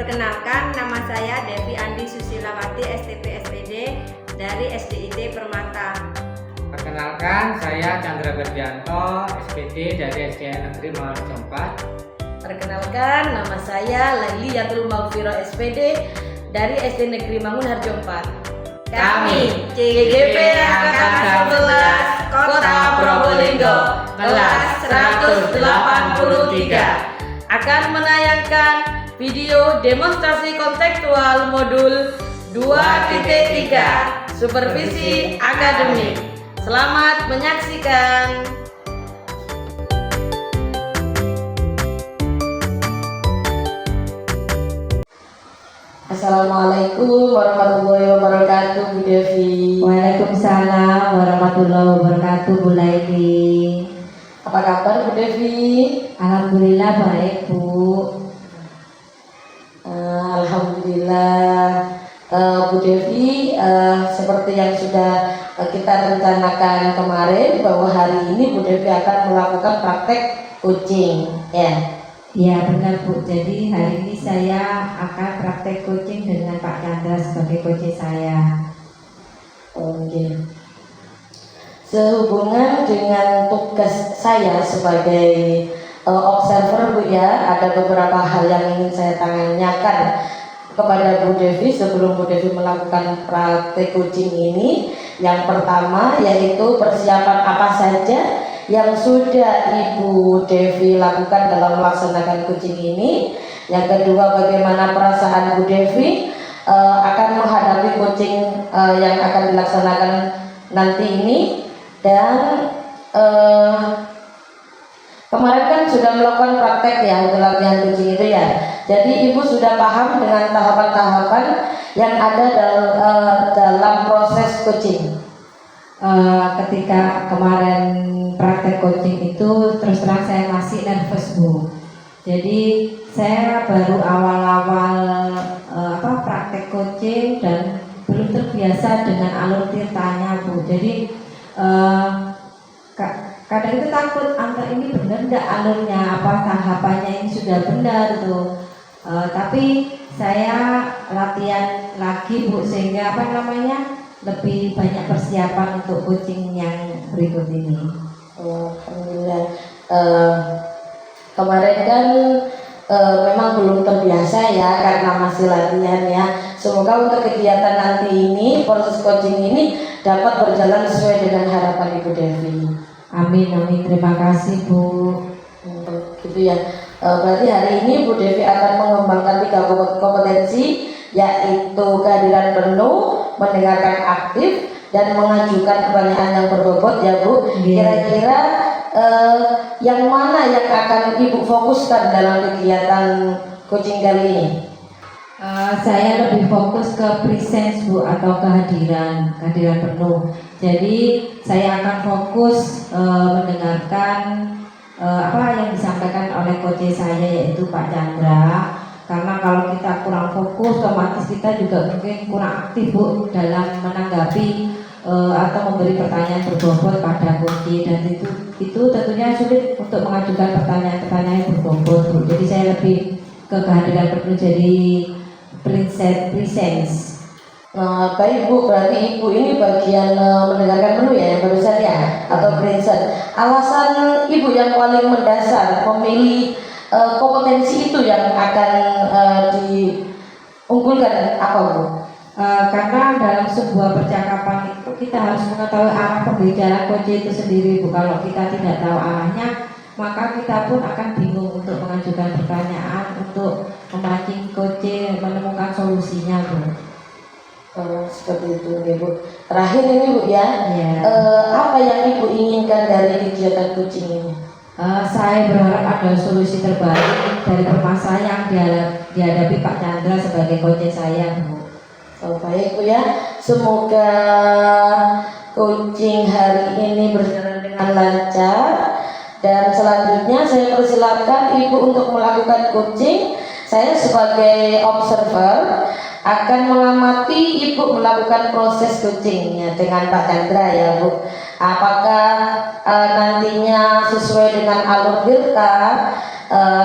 Perkenalkan, nama saya Devi Andi Susilawati, STP SPD dari SDIT Permata. Perkenalkan, saya Chandra Berdianto, SPD dari SDN Negeri Mangun 4. Perkenalkan, nama saya Laili Yatul Maghfirah SPD dari SD Negeri Mangunharjo 4. Kami CGP Angkatan 11 Kota Probolinggo kelas 183 akan menayangkan video demonstrasi kontekstual modul 2.3 Supervisi Akademik. Selamat menyaksikan. Assalamualaikum warahmatullahi wabarakatuh, Bu Devi. Waalaikumsalam warahmatullahi wabarakatuh, Bu Laili. Apa kabar, Bu Devi? Alhamdulillah baik, Bu. Alhamdulillah. Bu Devi, seperti yang sudah kita rencanakan kemarin, bahwa hari ini Bu Devi akan melakukan praktek coaching, ya. Ya benar, Bu. Jadi hari ini saya akan praktek coaching dengan Pak Chandra sebagai coach saya. Oke. Sehubungan dengan tugas saya sebagai observer, Bu, ya, ada beberapa hal yang ingin saya tanyakan kepada Bu Devi sebelum Bu Devi melakukan praktek coaching ini. Yang pertama yaitu persiapan apa saja yang sudah Ibu Devi lakukan dalam melaksanakan coaching ini. Yang kedua, bagaimana perasaan Bu Devi akan menghadapi coaching yang akan dilaksanakan nanti ini. Dan kemarin kan sudah melakukan praktek ya untuk latihan coaching itu ya. Jadi Ibu sudah paham dengan tahapan-tahapan yang ada dalam proses coaching. Ketika kemarin praktek coaching itu terus terang saya masih nervous, Bu. Jadi saya baru awal-awal praktek coaching dan belum terbiasa dengan alur ceritanya, Bu. Jadi kadang itu takut, ini benar enggak alurnya, apa tahapannya ini sudah benar tuh. Tapi saya latihan lagi, Bu, sehingga lebih banyak persiapan untuk coaching yang berikut ini. Alhamdulillah. Kemarin kan memang belum terbiasa ya karena masih latihan ya. Semoga untuk kegiatan nanti ini, proses coaching ini dapat berjalan sesuai dengan harapan Ibu Devi. Amin, amin. Terima kasih, Bu. Gitu ya. Berarti hari ini Bu Devi akan mengembangkan 3 kompetensi, yaitu kehadiran penuh, mendengarkan aktif, dan mengajukan pertanyaan yang berbobot, ya, Bu. Kira-kira yang mana yang akan Ibu fokuskan dalam kegiatan coaching kali ini? Saya lebih fokus ke presence, Bu, atau kehadiran penuh. Jadi saya akan fokus mendengarkan apa yang disampaikan oleh coach saya, yaitu Pak Chandra. Karena kalau kita kurang fokus, otomatis kita juga mungkin kurang aktif, Bu, dalam menanggapi atau memberi pertanyaan berbobot pada coach, dan itu tentunya sulit untuk mengajukan pertanyaan-pertanyaan yang berbobot, Bu. Jadi saya lebih ke kehadiran penuh, jadi presence. Baik, Bu, berarti Ibu ini bagian mendengarkan penuh ya, yang barusan ya, atau presence. Alasan Ibu yang paling mendasar memilih kompetensi itu yang akan diunggulkan apa, Bu? Karena dalam sebuah percakapan itu kita harus mengetahui arah pembicaraan coach itu sendiri, Bu. Kalau kita tidak tahu arahnya, maka kita pun akan bingung untuk mengajukan pertanyaan, untuk memancing coach menemukan solusinya, Bu. Seperti itu, Bu. Terakhir ini, Bu, ya. Apa yang Ibu inginkan dari kegiatan coaching ini? Saya berharap ada solusi terbaik dari permasalahan yang dihadapi Pak Chandra sebagai coach saya, Bu. Baik, Bu, ya. Semoga coaching hari ini berjalan dengan lancar. Dan selanjutnya saya persilakan Ibu untuk melakukan coaching. Saya sebagai observer akan mengamati Ibu melakukan proses coachingnya dengan Pak Chandra, ya, Bu. Apakah nantinya sesuai dengan alur dirka,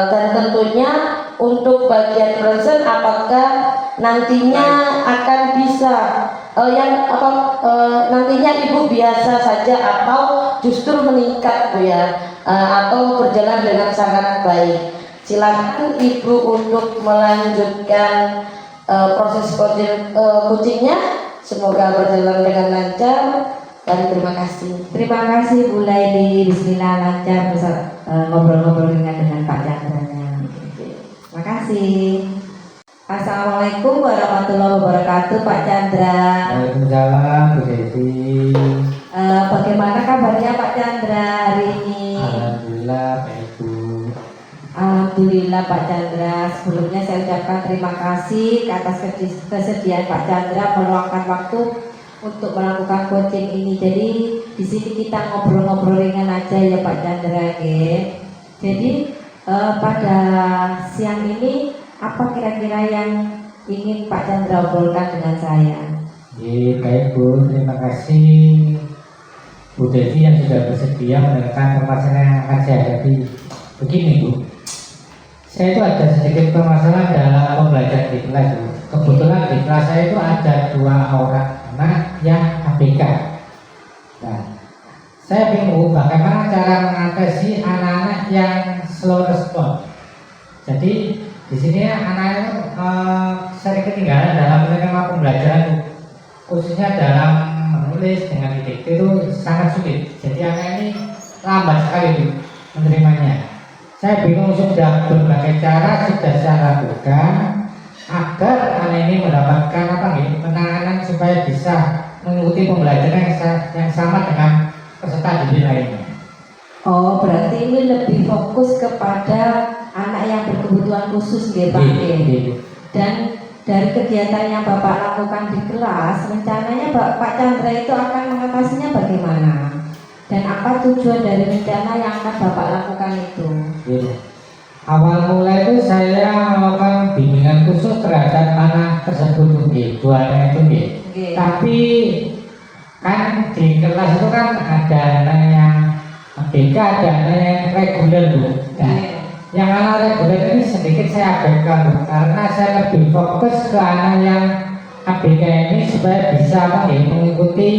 dan tentunya untuk bagian present apakah nantinya akan bisa nantinya Ibu biasa saja atau justru meningkat Bu ya, atau berjalan dengan sangat baik. Silakan Ibu untuk melanjutkan proses coachingnya. Semoga berjalan dengan lancar dan terima kasih. Terima kasih Bu Laili. Bismillah, lancar bisa ngobrol-ngobrol dengan Pak Chandranya. Terima kasih. Assalamualaikum warahmatullahi wabarakatuh Pak Chandra. Waalaikumsalam Bu Devi. Bagaimana kabarnya Pak Chandra hari ini? Alhamdulillah baik Bu. Alhamdulillah Pak Chandra. Sebelumnya saya ucapkan terima kasih atas kesediaan Pak Chandra meluangkan waktu untuk melakukan coaching ini. Jadi di sini kita ngobrol-ngobrol ringan aja ya Pak Chandra. Jadi pada siang ini apa kira-kira yang ingin Pak Chandra obrolkan dengan saya? Baik Bu, terima kasih Bu Devi yang sudah bersedia mendengarkan permasalahan yang akan saya hadapi. Begini Bu, saya itu ada sedikit permasalahan dalam pembelajaran di kelas Bu. Kebetulan di kelas saya itu ada 2 orang anak yang ABK. Nah, saya bingung bagaimana cara mengatasi anak-anak yang slow respon. Jadi di sini anak-anak sering ketinggalan dalam menerima pembelajaran, khususnya dalam menulis dengan dikte itu sangat sulit. Jadi anak ini lambat sekali menerimanya. Saya bingung, sudah berbagai cara sudah saya lakukan agar anak ini mendapatkan penanganan supaya bisa mengikuti pembelajaran yang sama dengan peserta didik lainnya. Oh, berarti ini lebih fokus kepada anak yang berkebutuhan khusus nggih Pak. Dan dari kegiatan yang Bapak lakukan di kelas, rencananya Pak Chandra itu akan mengatasinya bagaimana? Dan apa tujuan dari rencana yang akan Bapak lakukan itu? Awal mulai itu saya melakukan bimbingan khusus terhadap anak tersebut, 2 anak itu. Tapi kan di kelas itu kan ada anak yang ABK, ada anak yang reguler Bu. Nah, yang anak reguler ini sedikit saya abaikan Bu, karena saya lebih fokus ke anak yang ABK ini supaya bisa mengikuti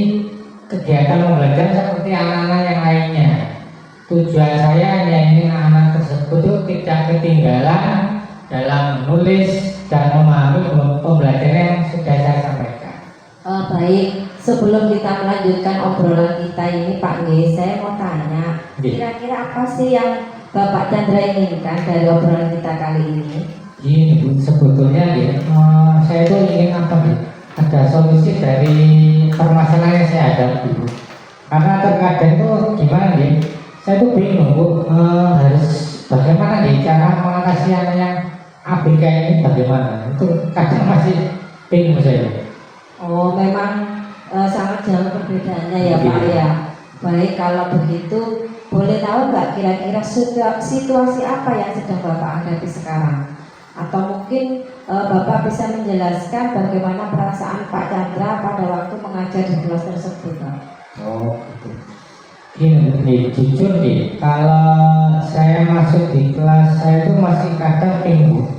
kegiatan pembelajaran seperti anak-anak yang lainnya. Tujuan saya hanya ingin anak tersebut itu tidak ketinggalan dalam menulis dan memahami pembelajaran yang sudah saya sampaikan. Baik, sebelum kita melanjutkan obrolan kita ini Pak Nge, saya mau tanya, kira-kira apa sih yang Bapak Chandra inginkan dari obrolan kita kali ini? Ini Bu, sebetulnya saya itu ingin ada solusi dari permasalahan yang saya hadapi Bu. Karena terkadang itu gimana saya tuh bingung Bu, harus bagaimana cara mengatasi anak yang ABK ini bagaimana? Itu kadang masih bingung saya. Oh, memang sangat jauh perbedaannya ya Pak ya. Baik, kalau begitu boleh tahu nggak kira-kira situasi apa yang sedang Bapak hadapi sekarang? Atau mungkin Bapak bisa menjelaskan bagaimana perasaan Pak Chandra pada waktu mengajar di kelas tersebut Pak? Oh, gitu. Gini, jujur kalau saya masuk di kelas saya itu masih kadang bingung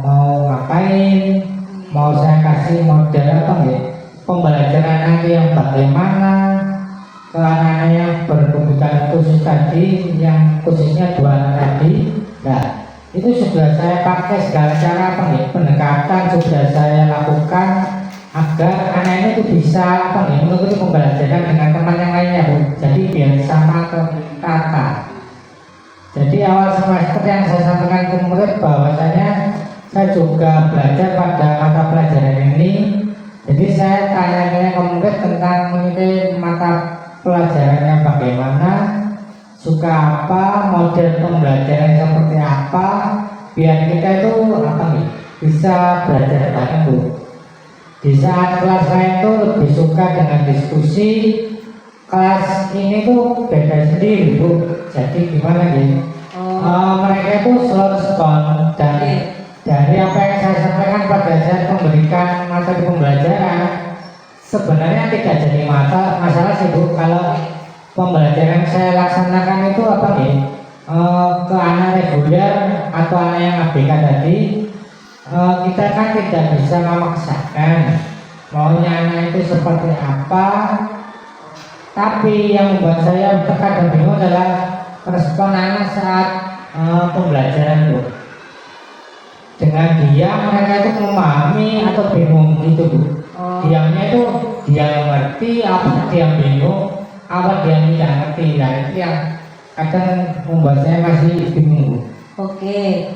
mau ngapain, mau saya kasih model pembelajaran nanti yang bagaimana ke anak-anak yang berkebutuhan khusus tadi, yang khususnya 2 anak tadi. Nah, itu sudah saya pakai segala cara pendekatan sudah saya lakukan agar anak ini tuh bisa mengikuti pembelajaran dengan teman yang lainnya Bu. Jadi biar sama kata. Jadi awal semester yang saya sampaikan ke murid bahwasanya saya juga belajar pada mata pelajaran ini. Jadi saya tanya-tanya ke murid tentang mengikuti mata pelajarannya bagaimana, suka apa, model pembelajaran seperti apa, biar kita itu bisa belajar bareng Bu. Di saat kelas saya itu lebih suka dengan diskusi, kelas ini tuh beda sendiri Bu. Jadi gimana mereka itu slow respon, dan dari apa yang saya sampaikan pada saat memberikan materi pembelajaran sebenarnya tidak jadi masalah sih Bu. Kalau pembelajaran yang saya laksanakan itu ke anak reguler atau anak yang ABK tadi, kita kan tidak bisa memaksakan maunya anak itu seperti apa. Tapi yang membuat saya terkadang bingung adalah respon anak saat pembelajaran Bu. Dengan diam mereka itu memahami atau bingung gitu Bu. Diamnya itu dia ngerti apa dia bingung, apa dia tidak ngerti. Nah itu yang kadang membuat saya masih bingung. Oke,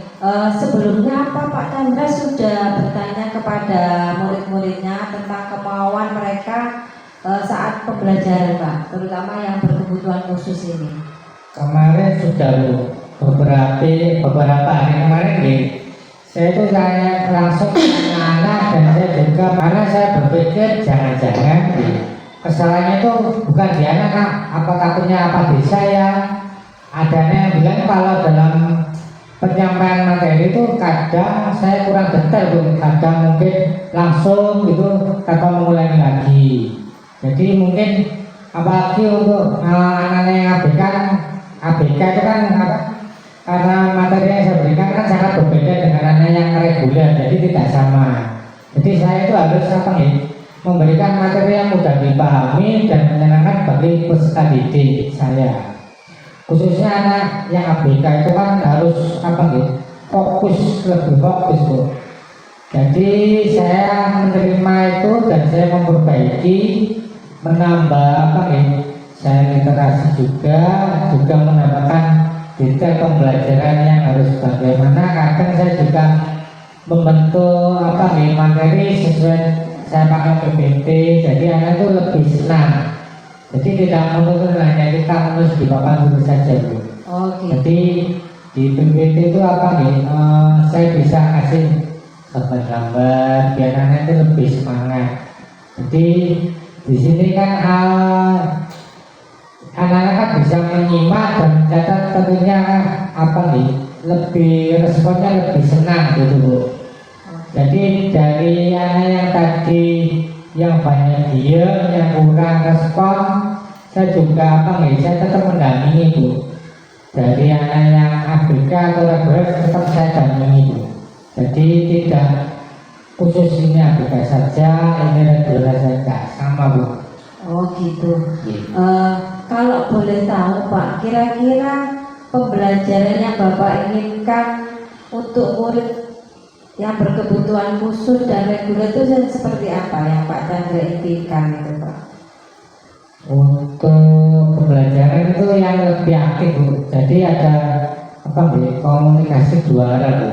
sebelumnya apa Pak Chandra sudah bertanya kepada murid-muridnya tentang kemauan mereka saat pembelajaran Pak, terutama yang berkebutuhan khusus ini? Kemarin sudah Bu, beberapa hari kemarin nih, saya langsung anak-anak dan saya juga, karena saya berpikir jangan-jangan kesalahannya itu bukan di anak, apa takutnya apa di saya. Adanya yang bilang kalau dalam penyampaian materi itu kadang saya kurang detail Bu, kadang mungkin langsung gitu tanpa mengulangi lagi. Jadi mungkin apalagi untuk anak-anak yang ABK itu kan karena materi yang saya berikan kan sangat berbeda dengan anak yang reguler, jadi tidak sama. Jadi saya itu harus memberikan materi yang mudah dipahami dan menyenangkan bagi peserta didik saya. Khususnya anak yang ABK itu kan harus fokus, lebih fokus Bu. Jadi saya menerima itu dan saya memperbaiki, menambah saya literasi juga menambahkan detail pembelajaran yang harus bagaimana. Kadang saya juga membentuk materi sesuai saya pakai PPT, jadi anak itu lebih senang. Jadi tidak menuntut hanya kita menulis di papan tulis saja Bu. Jadi di PPT itu saya bisa kasih gambar biar anak itu lebih semangat. Jadi di sini kan anak-anak bisa menyimak dan catat tentunya lebih responnya lebih senang gitu Bu. Jadi dari anak yang tadi yang banyak diam, yang kurang respon, saya juga saya tetap mendampingi Bu. Dari anak yang ABK atau reguler tetap saya dampingi Bu. Jadi tidak khusus ini ABK saja, ini reguler saja, sama Bu. Oh gitu. Kalau boleh tahu Pak, kira-kira pembelajaran yang Bapak inginkan untuk murid yang berkebutuhan khusus dan reguler itu seperti apa yang Pak Chandra inginkan itu Pak? Untuk pembelajaran itu yang lebih aktif Bu. Jadi ada komunikasi dua arah Bu.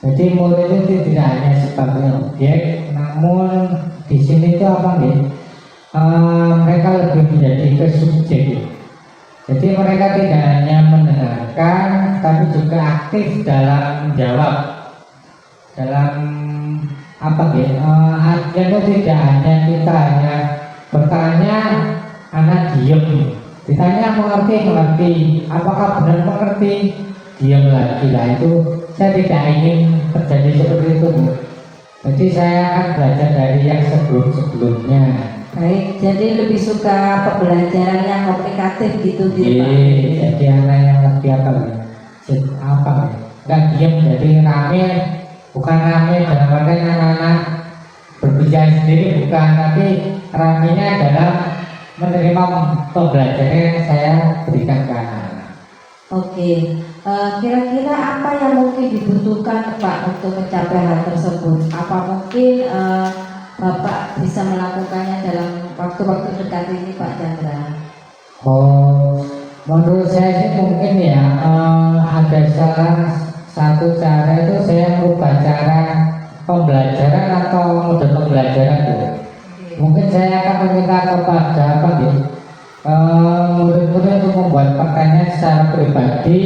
Jadi murid itu tidak hanya sebagai objek, namun di sini itu mereka lebih menjadi ke subjek. Jadi mereka tidak hanya mendengarkan, tapi juga aktif dalam menjawab. Dalam artinya tidak hanya kita hanya bertanya, anak diam, ditanya mengerti, apakah benar mengerti, diam lagi. Lah itu saya tidak ingin terjadi seperti itu Bu. Jadi saya akan belajar dari yang sebelumnya. Baik, jadi lebih suka pembelajaran yang komunikatif gitu Pak. Jadi anak yang lebih nggak diam, jadi rame. Bukan rame dalam artian anak-anak berbicara sendiri, bukan, tapi ramenya adalah menerima pembelajaran yang saya berikan ke anak-anak. Oke, kira-kira apa yang mungkin dibutuhkan Pak untuk mencapai hal tersebut? Apa mungkin Bapak bisa melakukannya dalam waktu-waktu dekat ini Pak Chandra? Menurut saya sih mungkin ada salah satu cara itu saya merubah cara pembelajaran atau model pembelajaran Bu. Mungkin saya akan meminta kepada murid-murid untuk membuat pertanyaan secara pribadi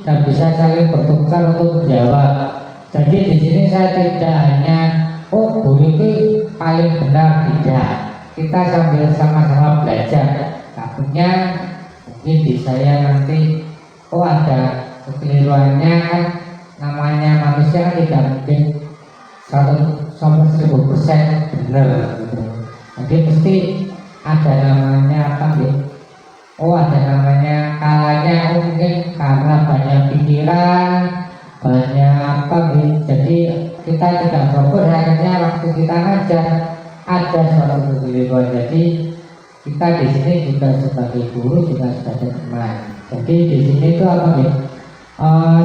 dan bisa saling bertukar untuk menjawab. Jadi di sini saya tidak hanya guru itu paling benar, tidak. Kita sambil sama-sama belajar. Takutnya mungkin di saya nanti ada kekeliruannya kan. Namanya manusia kan tidak mungkin 100% benar gitu. Jadi mesti ada namanya oh ada namanya kalanya mungkin karena banyak pikiran, banyak apa gitu. Jadi kita tidak fokus, akhirnya waktu kita ngajar ada suatu kekeliruan. Jadi kita di sini juga sebagai guru juga sebagai teman. Jadi di sini itu apa gitu?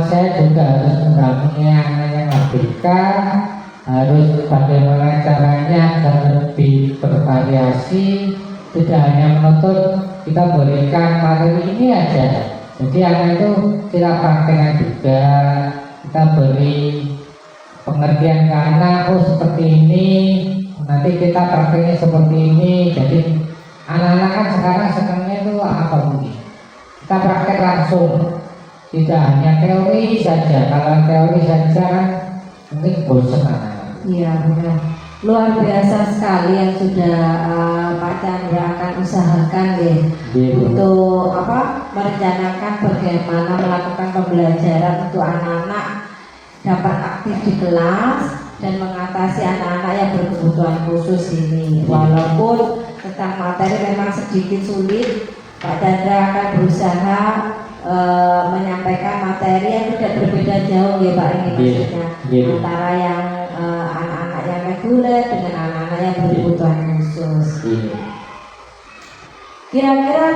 Saya juga harus mendampingi anak yang ABK, harus bagaimana caranya agar lebih bervariasi, tidak hanya menuntut kita berikan materi ini aja. Jadi anak itu kita praktekkan juga, kita beri pengertian ke anak, oh seperti ini, nanti kita prakteknya seperti ini. Jadi anak-anak kan sekarang senangnya itu apa mungkin? Kita praktek langsung, tidak hanya teori saja. Kalau teori saja kan mungkin bosan anak. Iya benar. Luar biasa sekali yang sudah Pak Chandra akan usahakan deh untuk merencanakan bagaimana melakukan pembelajaran untuk anak-anak dapat aktif di kelas dan mengatasi anak-anak yang berkebutuhan khusus ini. Walaupun tentang materi memang sedikit sulit, Pak Chandra akan berusaha menyampaikan materi yang tidak berbeda jauh ya Pak, ini maksudnya antara yang anak-anak yang reguler dengan anak-anak yang berkebutuhan khusus. Kira-kira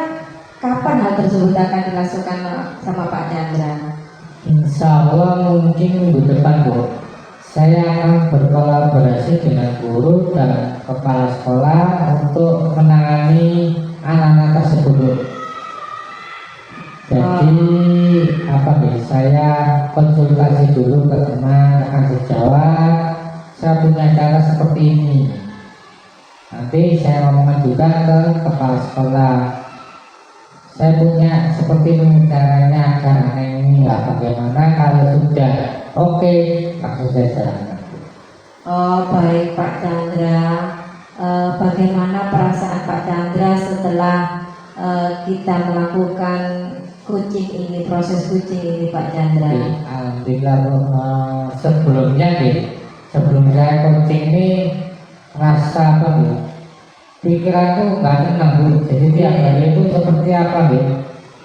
kapan hal tersebut akan dilakukan sama Pak Chandra? Insya Allah mungkin minggu depan Bu, saya akan berkolaborasi dengan guru dan kepala sekolah untuk menangani anak-anak tersebut. Jadi apa nih? Saya konsultasi dulu ke teman akan sejawat. Saya punya cara seperti ini. Nanti saya ngomongkan juga ke kepala sekolah. Saya punya seperti ini caranya agar anak ini nggak bagaimana. Kalau sudah oke, langsung saya jalankan. Oh baik Pak Chandra. Bagaimana perasaan Pak Chandra setelah kita melakukan coaching ini, proses coaching ini Pak Chandra? Alhamdulillah sebelumnya sebelum saya coaching ini rasa apa nih? Pikiran tuh nggak tenang Bu. Jadi tiap hari itu seperti apa nih?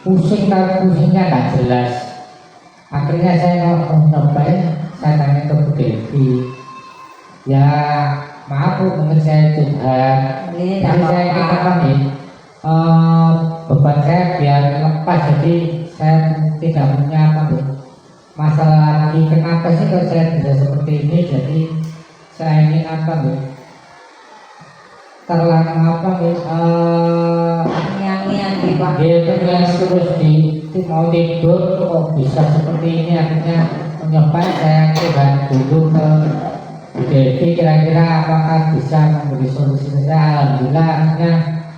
Pusing, tapi pusingnya nggak jelas. Akhirnya saya nyobain, saya tanya ke Bu Devi. Ya maaf Bu, mungkin saya curhat. Jadi saya ingin apa nih? Beban saya biar lepas, jadi saya tidak punya apa nih? Masalah lagi. Kenapa sih kalau saya bisa seperti ini? Jadi saya ingin apa nih? Terlalu apa nih? Yang di Pak. Gitu yang terus mau tidur kok bisa seperti ini. Akhirnya mencoba saya coba dulu ke Bu Devi, kira-kira apakah bisa memberi solusi. Saya alhamdulillah akhirnya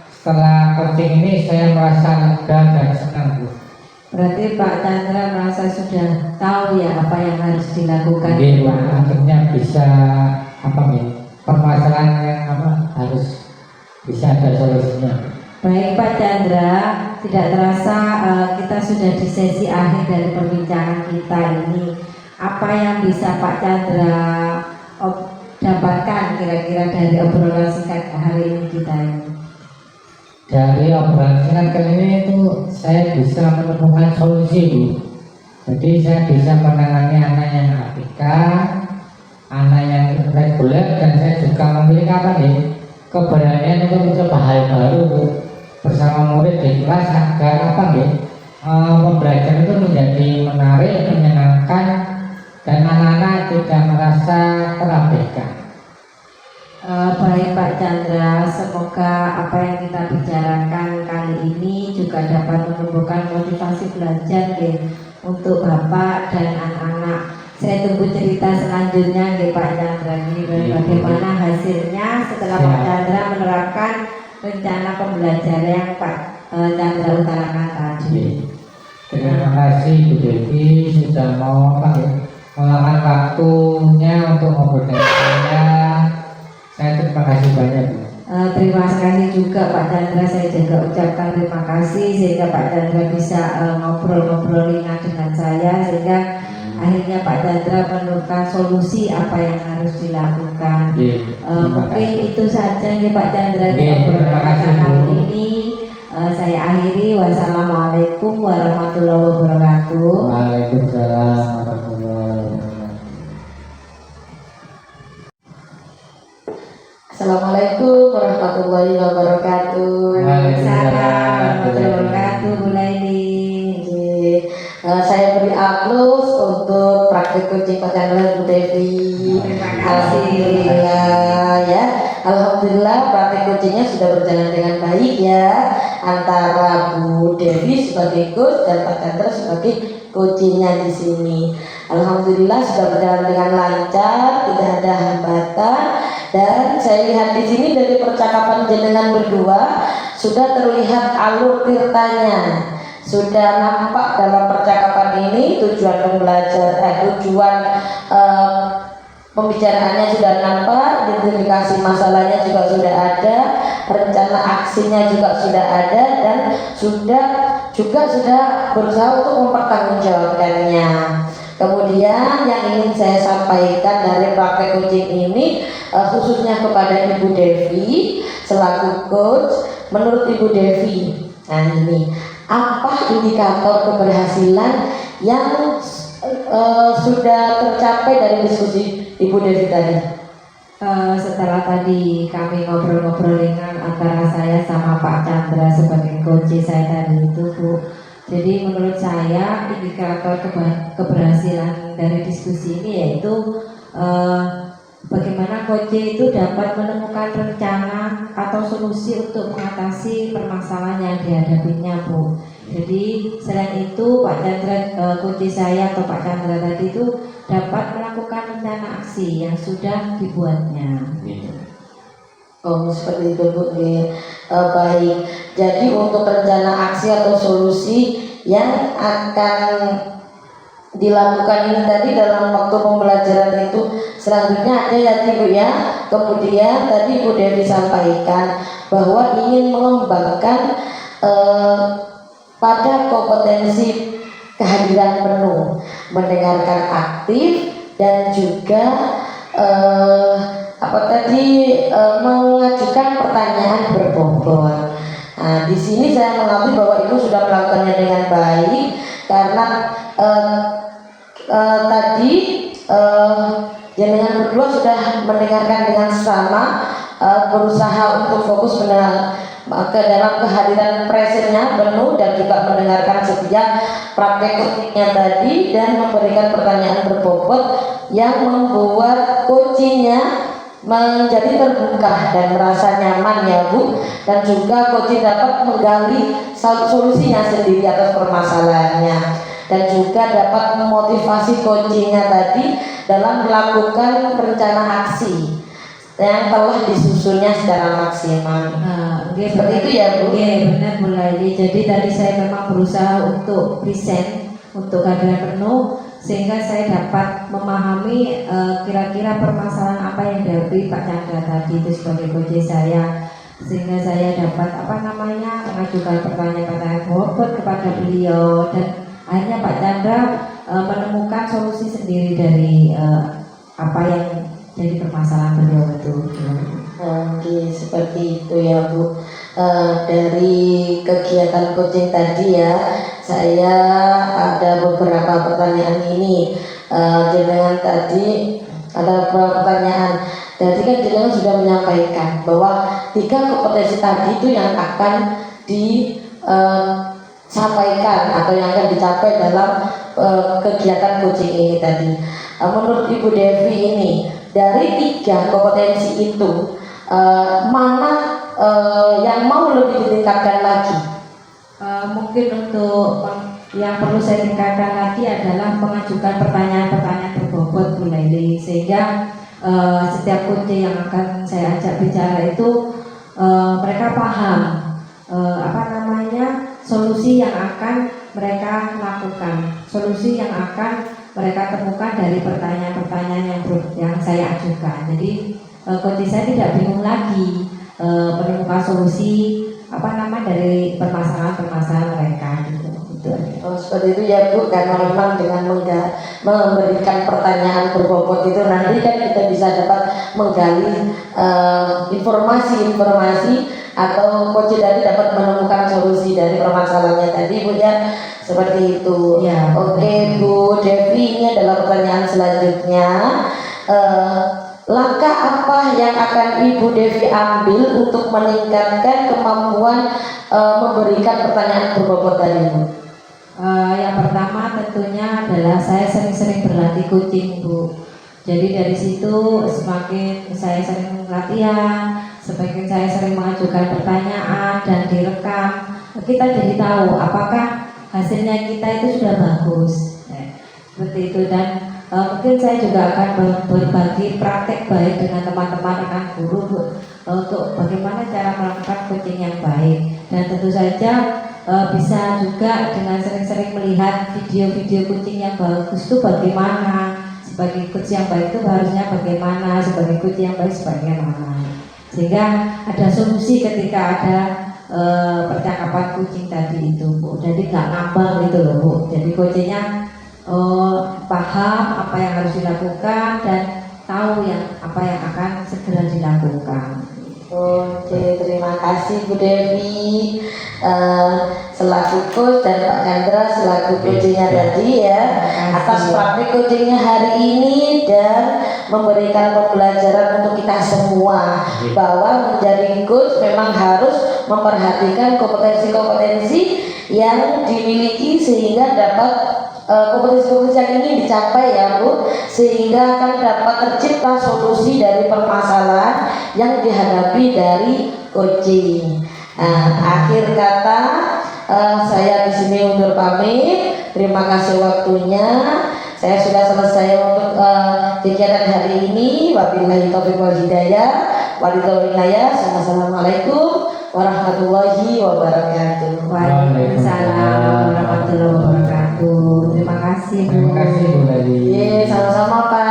setelah coaching ini saya merasa lega dan senang Bu. Berarti Pak Chandra merasa sudah tahu ya apa yang harus dilakukan. Jadi akhirnya bisa apa nih, permasalahan yang apa harus bisa ada solusinya. Baik Pak Chandra, tidak terasa kita sudah di sesi akhir dari perbincangan kita ini. Apa yang bisa Pak Chandra dapatkan kira-kira dari obrolan singkat hari ini kita ini? Dari obrolan singkat kali ini itu saya bisa menemukan solusi Bu. Jadi saya bisa menangani anak yang ABK, anak yang reguler, dan saya juga memiliki apa nih, keberanian untuk mencoba hal baru Bu, bersama murid di kelas agar apa nih, pembelajaran itu menjadi menarik, menyenangkan, dan anak-anak tidak merasa terabaikan. Baik Pak Chandra, semoga apa yang kita bicarakan kali ini juga dapat menumbuhkan motivasi belajar untuk Bapak dan anak-anak. Saya tunggu cerita selanjutnya Pak Chandra ini, bagaimana hasilnya setelah Pak Chandra menerapkan rencana pembelajaran yang Pak Chandra utarakan tadi. Terima kasih Bu Devi sudah mau meluangkan waktunya untuk ngobrol dengan saya. Saya terima kasih banyak Bu. Terima kasih juga Pak Chandra, saya juga ucapkan terima kasih sehingga Pak Chandra bisa ngobrol-ngobrol ringan dengan saya, sehingga akhirnya Pak Chandra menemukan solusi apa yang harus dilakukan. Mungkin itu saja ya Pak Chandra di obrolan kali ini. Saya akhiri. Wassalamualaikum warahmatullahi wabarakatuh. Waalaikumsalam warahmatullahi wabarakatuh. Assalamualaikum warahmatullahi wabarakatuh. Waalaikumsalam warahmatullahi wabarakatuh. Bu Laili. Saya beri aplaus untuk praktik coaching Pak Chandra Bu Devi. Terima kasih. Alhamdulillah ya. Alhamdulillah praktik coachingnya sudah berjalan dengan baik ya, antara Bu Devi sebagai coach dan Pak Chandra sebagai coachingnya di sini. Alhamdulillah sudah berjalan dengan lancar, tidak ada hambatan, dan saya lihat di sini dari percakapan jenengan berdua sudah terlihat alur tirtanya. Sudah nampak dalam percakapan ini tujuan pembicaraannya sudah nampak, identifikasi masalahnya juga sudah ada, rencana aksinya juga sudah ada, dan sudah berusaha untuk mempertanggungjawabkannya. Kemudian yang ingin saya sampaikan dari praktek coaching ini khususnya kepada Ibu Devi selaku coach, menurut Ibu Devi, nah ini apa indikator keberhasilan yang sudah tercapai dari diskusi Ibu Devi tadi? Setelah tadi kami ngobrol-ngobrol ringan antara saya sama Pak Chandra sebagai coach saya tadi itu, Bu. Jadi menurut saya indikator keberhasilan dari diskusi ini yaitu bagaimana coach itu dapat menemukan rencana atau solusi untuk mengatasi permasalahan yang dihadapinya, Bu. Jadi selain itu Pak Chandra, coach saya atau Pak Chandra tadi itu dapat melakukan rencana aksi yang sudah dibuatnya. Oh, seperti itu, Bu. Baik. Jadi untuk rencana aksi atau solusi yang akan dilakukan ini tadi dalam waktu pembelajaran itu selanjutnya ada ya Bu ya. Kemudian tadi Bu Devi sampaikan bahwa ingin mengembangkan pada kompetensi kehadiran penuh, mendengarkan aktif, dan juga mengajukan pertanyaan berbobot. Nah, di sini saya mengambil bahwa Ibu sudah melakukannya dengan baik karena tadi jenengan berdua sudah mendengarkan dengan sama, berusaha untuk fokus ke dalam kehadiran presennya penuh dan juga mendengarkan setiap praktek coachingnya tadi dan memberikan pertanyaan berbobot yang membuat coachingnya menjadi terbuka dan merasa nyaman ya Bu, dan juga coaching dapat menggali solusinya sendiri atas permasalahannya, dan juga dapat memotivasi coachingnya tadi dalam melakukan rencana aksi yang telah disusunnya secara maksimal. Seperti itu ya Bu? Iya benar Bu Laili. Jadi tadi saya memang berusaha untuk present untuk kehadiran penuh sehingga saya dapat memahami kira-kira permasalahan apa yang dihadapi Pak Chandra tadi itu sebagai coach saya, sehingga saya dapat mengajukan pertanyaan-pertanyaan bobot kepada beliau, dan akhirnya Pak Chandra menemukan solusi sendiri dari apa yang jadi permasalahan beliau itu. Oke, seperti itu ya Bu. Dari kegiatan coaching tadi ya, saya ada beberapa pertanyaan ini. Jenengan tadi ada beberapa pertanyaan. Jadi kan jenengan sudah menyampaikan bahwa 3 kompetensi tadi itu yang akan disampaikan atau yang akan dicapai dalam kegiatan coaching ini tadi. Menurut Ibu Devi ini, dari 3 kompetensi itu mana yang mau lebih ditingkatkan lagi? Mungkin untuk yang perlu saya tingkatkan lagi adalah mengajukan pertanyaan-pertanyaan berbobot Bu Laili, sehingga setiap coach yang akan saya ajak bicara itu mereka paham solusi yang akan mereka lakukan, solusi yang akan mereka temukan dari pertanyaan-pertanyaan yang saya ajukan. Jadi coach saya tidak bingung lagi menemukan solusi dari permasalahan-permasalahan mereka gitu. Oh, seperti itu ya Bu, karena memang dengan memberikan pertanyaan berbobot itu nanti kan kita bisa dapat menggali informasi-informasi atau coach tadi dapat menemukan solusi dari permasalahannya tadi Bu ya, seperti itu. Ya. Oke Bu Devi, ini adalah pertanyaan selanjutnya. Langkah apa yang akan Ibu Devi ambil untuk meningkatkan kemampuan memberikan pertanyaan berbobot tadi Bu? Yang pertama tentunya adalah saya sering-sering berlatih coaching Bu. Jadi dari situ semakin saya sering latihan, semakin saya sering mengajukan pertanyaan dan direkam, kita jadi tahu apakah hasilnya kita itu sudah bagus. Seperti itu, dan mungkin saya juga akan berbagi praktek baik dengan teman-teman rekan guru Bu, untuk bagaimana cara melakukan coaching yang baik. Dan tentu saja bisa juga dengan sering-sering melihat video-video coaching yang bagus itu bagaimana, sebagai coach yang baik itu harusnya bagaimana, sebagai coach yang baik sebagaimana, sehingga ada solusi ketika ada percakapan coaching tadi itu Bu. Jadi nggak ngambang gitu loh Bu. Jadi coachingnya paham apa yang harus dilakukan dan tahu apa yang akan segera dilakukan. Oke, terima kasih Bu Devi selaku coach dan Pak Chandra selaku coachingnya tadi ya, atas praktik coachingnya hari ini dan memberikan pembelajaran untuk kita semua bahwa menjadi coach memang harus memperhatikan kompetensi-kompetensi yang dimiliki sehingga dapat kompetensi-kompetensi yang ingin dicapai ya Bu, sehingga akan dapat tercipta solusi dari permasalahan yang dihadapi dari coaching. Akhir kata saya di sini undur pamit. Terima kasih waktunya. Saya sudah selesai untuk kegiatan hari ini. Wabillahi taufiq wal hidayah. Wassalamualaikum warahmatullahi wabarakatuh. Waalaikumsalam warahmatullahi wabarakatuh. Terima kasih Bu. Terima kasih Bu Lali. Sama-sama Pak.